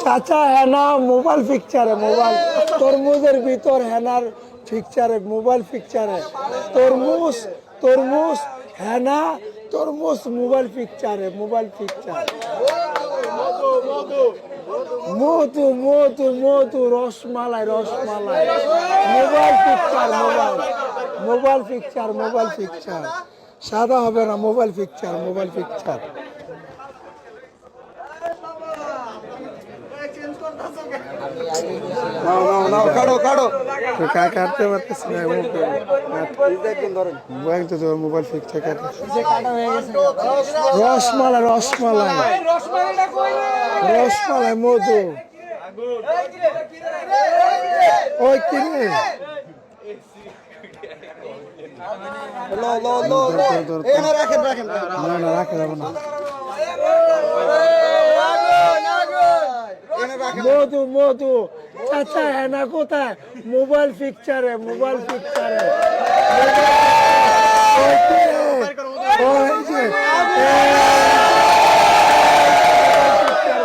চাচা হেনা মোবাইল পিকচারে মোবাইল তরমুজের ভিতর হেনার পিকচারে মোবাইল পিকচারে তরমুজ তরমুজ হেনা তরমুজ মোবাইল পিকচারে মোবাইল পিকচার মধু মধু মধু রসমালাই রসমালাই mobile picture mobile mobile picture mobile picture সাদা হবে না মোবাইল পিকচার মোবাইল পিকচার কাটতে পারতেছি না মোবাইল পিকচার কাটে রসমালাই রসমালাই রসমালাই মধু ওই কিনে না রাখা যাবে না মধু মধু চাচা হেনা কোথায় মোবাইল পিকচারে মোবাইল পিকচারে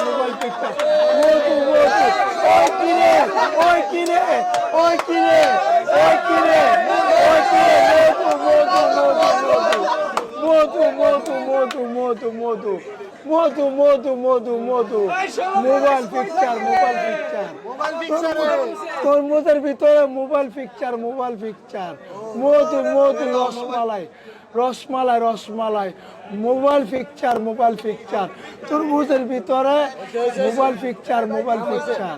মোবাইল পিকচার মধু মধু ওই কিনে ওই কিনে ওই কিনে ওই কিনে ওই কিনে মধু মধু মধু মধু মধু মধু মধু মধু মধু মোবাইল পিকচার মোবাইল পিকচার তরমুজের ভিতরে মোবাইল পিকচার মোবাইল পিকচার মধু মধু রসমালাই রসমালাই রসমালাই মোবাইল পিকচার মোবাইল পিকচার তরমুজের ভিতরে মোবাইল পিকচার মোবাইল পিকচার